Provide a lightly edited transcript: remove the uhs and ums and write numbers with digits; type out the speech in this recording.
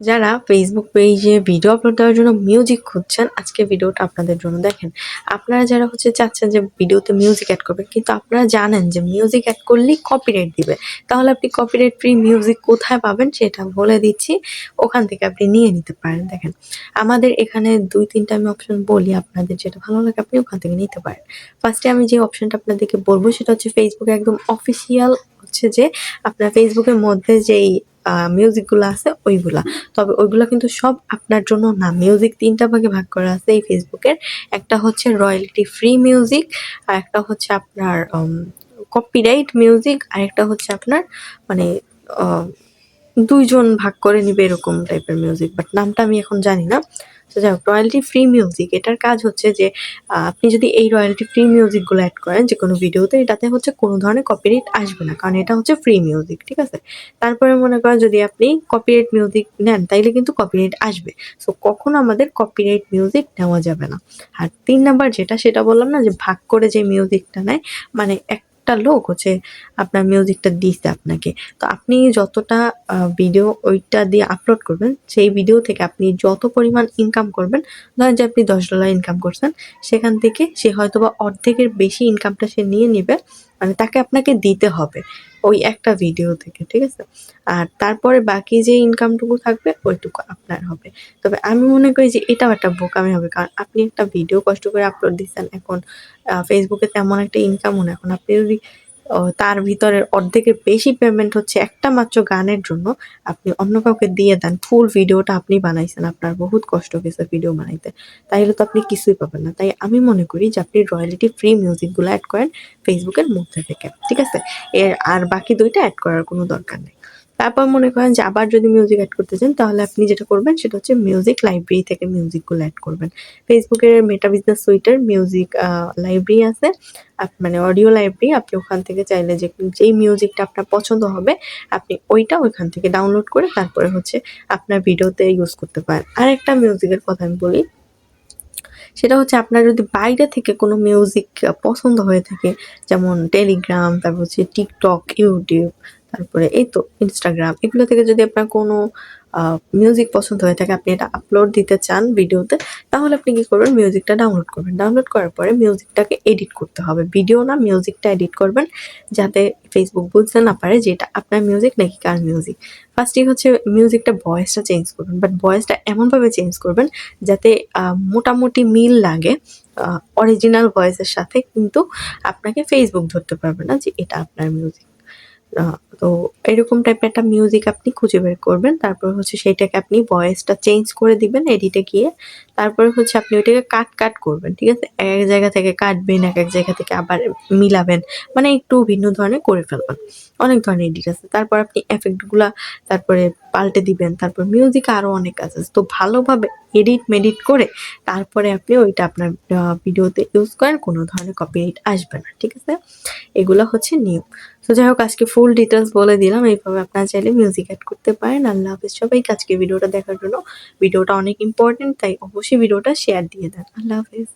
যারা ফেসবুক পেজে video upload দেওয়ার জন্য মিউজিক খুঁজছেন, আজকের ভিডিওটা আপনাদের জন্য। দেখেন, আপনারা যারা চাচ্ছেন যে ভিডিওতে মিউজিক এড করবেন, কিন্তু আপনারা জানেন যে মিউজিক এড করলেই কপিরাইট দিবে। তাহলে আপনি কপিরাইট ফ্রি মিউজিক কোথায় পাবেন সেটা বলে দিচ্ছি। ওখান থেকে আপনি নিয়ে নিতে পারেন। দেখেন, আমাদের এখানে ২-৩টা আমি অপশন বলি, আপনাদের যেটা ভালো লাগে আপনি ওখান থেকে নিতে পারেন। ফার্স্টে আমি যে অপশনটা আপনাদেরকে বলবো সেটা হচ্ছে ফেসবুকে একদম অফিসিয়াল যে আপনার ফেসবুকের মধ্যে যেই মিউজিকগুলো আছে ওইগুলা। তবে ওইগুলা কিন্তু সব আপনার জন্য না। মিউজিক ৩ টা ভাগে ভাগ করা আছে এই ফেসবুকের। একটা হচ্ছে রয়্যালটি ফ্রি মিউজিক, আরেকটা হচ্ছে আপনার কপিরাইট মিউজিক, আরেকটা হচ্ছে আপনার মানে আ ২ জন ভাগ করে নিবে এরকম টাইপের মিউজিক। বাট নামটা আমি এখন জানি না। তো যাই হোক, রয়্যালটি ফ্রি মিউজিক এটার কাজ হচ্ছে যে আপনি যদি এই রয়্যালটি ফ্রি মিউজিকগুলো এড করেন যেকোনো ভিডিওতে, এটাতে হচ্ছে কোনো ধরনের কপিরাইট আসবে না। কারণ এটা হচ্ছে ফ্রি মিউজিক, ঠিক আছে? তারপরে মনে করেন যদি আপনি কপিরাইট মিউজিক নেন তাইলে কিন্তু কপিরাইট আসবে। সো কখনো আমাদের কপিরাইট মিউজিক নেওয়া যাবে না। আর ৩ নাম্বার যেটা সেটা বললাম না যে ভাগ করে যে মিউজিকটা নেয়, মানে একটা লোক আপনার মিউজিকটা দিছে আপনাকে। তো আপনি যতটা ভিডিও ওইটা দিয়ে আপলোড করবেন, সেই ভিডিও থেকে আপনি যত পরিমাণ ইনকাম করবেন, ধরেন যে আপনি $10 ইনকাম করছেন, সেখান থেকে সে হয়তোবা অর্ধেকের বেশি ইনকামটা সে নিয়ে নিবে। মানে তাকে আপনাকে দিতে হবে ওই একটা ভিডিও থেকে, ঠিক আছে? আর তারপরে বাকি যে ইনকামটুকু থাকবে ওইটুকু আপনার হবে। তবে আমি মনে করি যে এটাও একটা বোকামি হবে। কারণ আপনি একটা ভিডিও কষ্ট করে আপলোড দিচ্ছেন, এখন ফেসবুকে তেমন একটা ইনকামও না। এখন আপনি যদি তার ভিতরের অর্ধেকের বেশি পেমেন্ট হচ্ছে একটা মাত্র গানের জন্য আপনি অন্য কাউকে দিয়ে দেন। ফুল ভিডিওটা আপনি বানাইছেন, আপনার বহুত কষ্ট গেছে ভিডিও বানাইতে। তাইলে তো আপনি কিছুই পাবেন না। তাই আমি মনে করি যে আপনি রয়্যালটি ফ্রি মিউজিকগুলো এড করেন ফেসবুকের মধ্যে থেকে। ঠিক আছে? আর বাকি ২ টা এড করার কোনো দরকার নেই। তারপর মনে করেন যে আবার যদি মিউজিক এড করতে চান তাহলে আপনি যেটা করবেন সেটা হচ্ছে মিউজিক লাইব্রেরি থেকে মিউজিকগুলো এড করবেন। ফেসবুকের মেটা বিজনেস সুইটের মিউজিক লাইব্রেরি আছে। মানে অডিও লাইব্রেরি, আপনি ওখান থেকে চাইলে যেই মিউজিকটা আপনার পছন্দ হবে আপনি ওইটা ওইখান থেকে ডাউনলোড করে তারপরে আপনার ভিডিওতে ইউজ করতে পারেন। আরেকটা মিউজিকের কথা আমি বলি, সেটা হচ্ছে আপনার যদি বাইরে থেকে কোনো মিউজিক পছন্দ হয়ে থাকে, যেমন টেলিগ্রাম, তারপর হচ্ছে টিকটক, ইউটিউব, তারপরে এই তো ইনস্টাগ্রাম, এগুলো থেকে যদি আপনার কোনো মিউজিক পছন্দ হয়ে থাকে, আপনি এটা আপলোড দিতে চান ভিডিওতে, তাহলে আপনি কি করবেন, মিউজিকটা ডাউনলোড করবেন। ডাউনলোড করার পরে মিউজিকটাকে এডিট করতে হবে। ভিডিও না, মিউজিকটা এডিট করবেন যাতে ফেসবুক বুঝতে না পারে যে এটা আপনার মিউজিক নাকি কার মিউজিক। ফার্স্টেই মিউজিকটা ভয়েসটা চেঞ্জ করবেন। বাট ভয়েসটা এমনভাবে চেঞ্জ করবেন যাতে মোটামুটি মিল লাগে অরিজিনাল ভয়েসের সাথে, কিন্তু আপনাকে ফেসবুক ধরতে পারবে না যে এটা আপনার মিউজিক। আ তো এরকম টাইপের একটা মিউজিক আপনি খুঁজে বের করবেন। তারপর সেইটাকে আপনি ভয়েসটা চেঞ্জ করে দিবেন এডিটে গিয়ে। তারপরে আপনি ওইটাকে কাট করবেন। ঠিক আছে? এক জায়গা থেকে কাটবেন, এক জায়গা থেকে আবার মিলাবেন। মানে একটু ভিন্ন ধরনের করে ফেলবেন। অনেক ধরনের এডিট আছে। তারপর আপনি ইফেক্ট গুলা তারপরে পাল্টে দিবেন। তারপর মিউজিক আরো অনেক কাজ আছে। তো ভালোভাবে এডিট-মেডিট করে তারপরে আপনি ওইটা আপনার ভিডিওতে ইউজ করেন। কোনো ধরনের কপিরাইট আসবে না। ঠিক আছে? এগুলা হচ্ছে নিয়ম। তো যাই হোক, আজকে ফুল ডিটেইলস বলে দিলাম। এইভাবে আপনারা চাইলে মিউজিক এড করতে পারেন। আল্লাহ হাফেজ সবাইকে আজকে ভিডিওটা দেখার জন্য। ভিডিওটা অনেক ইম্পোর্টেন্ট, তাই অবশ্যই ভিডিওটা শেয়ার দিয়ে দেন। আল্লাহ হাফেজ।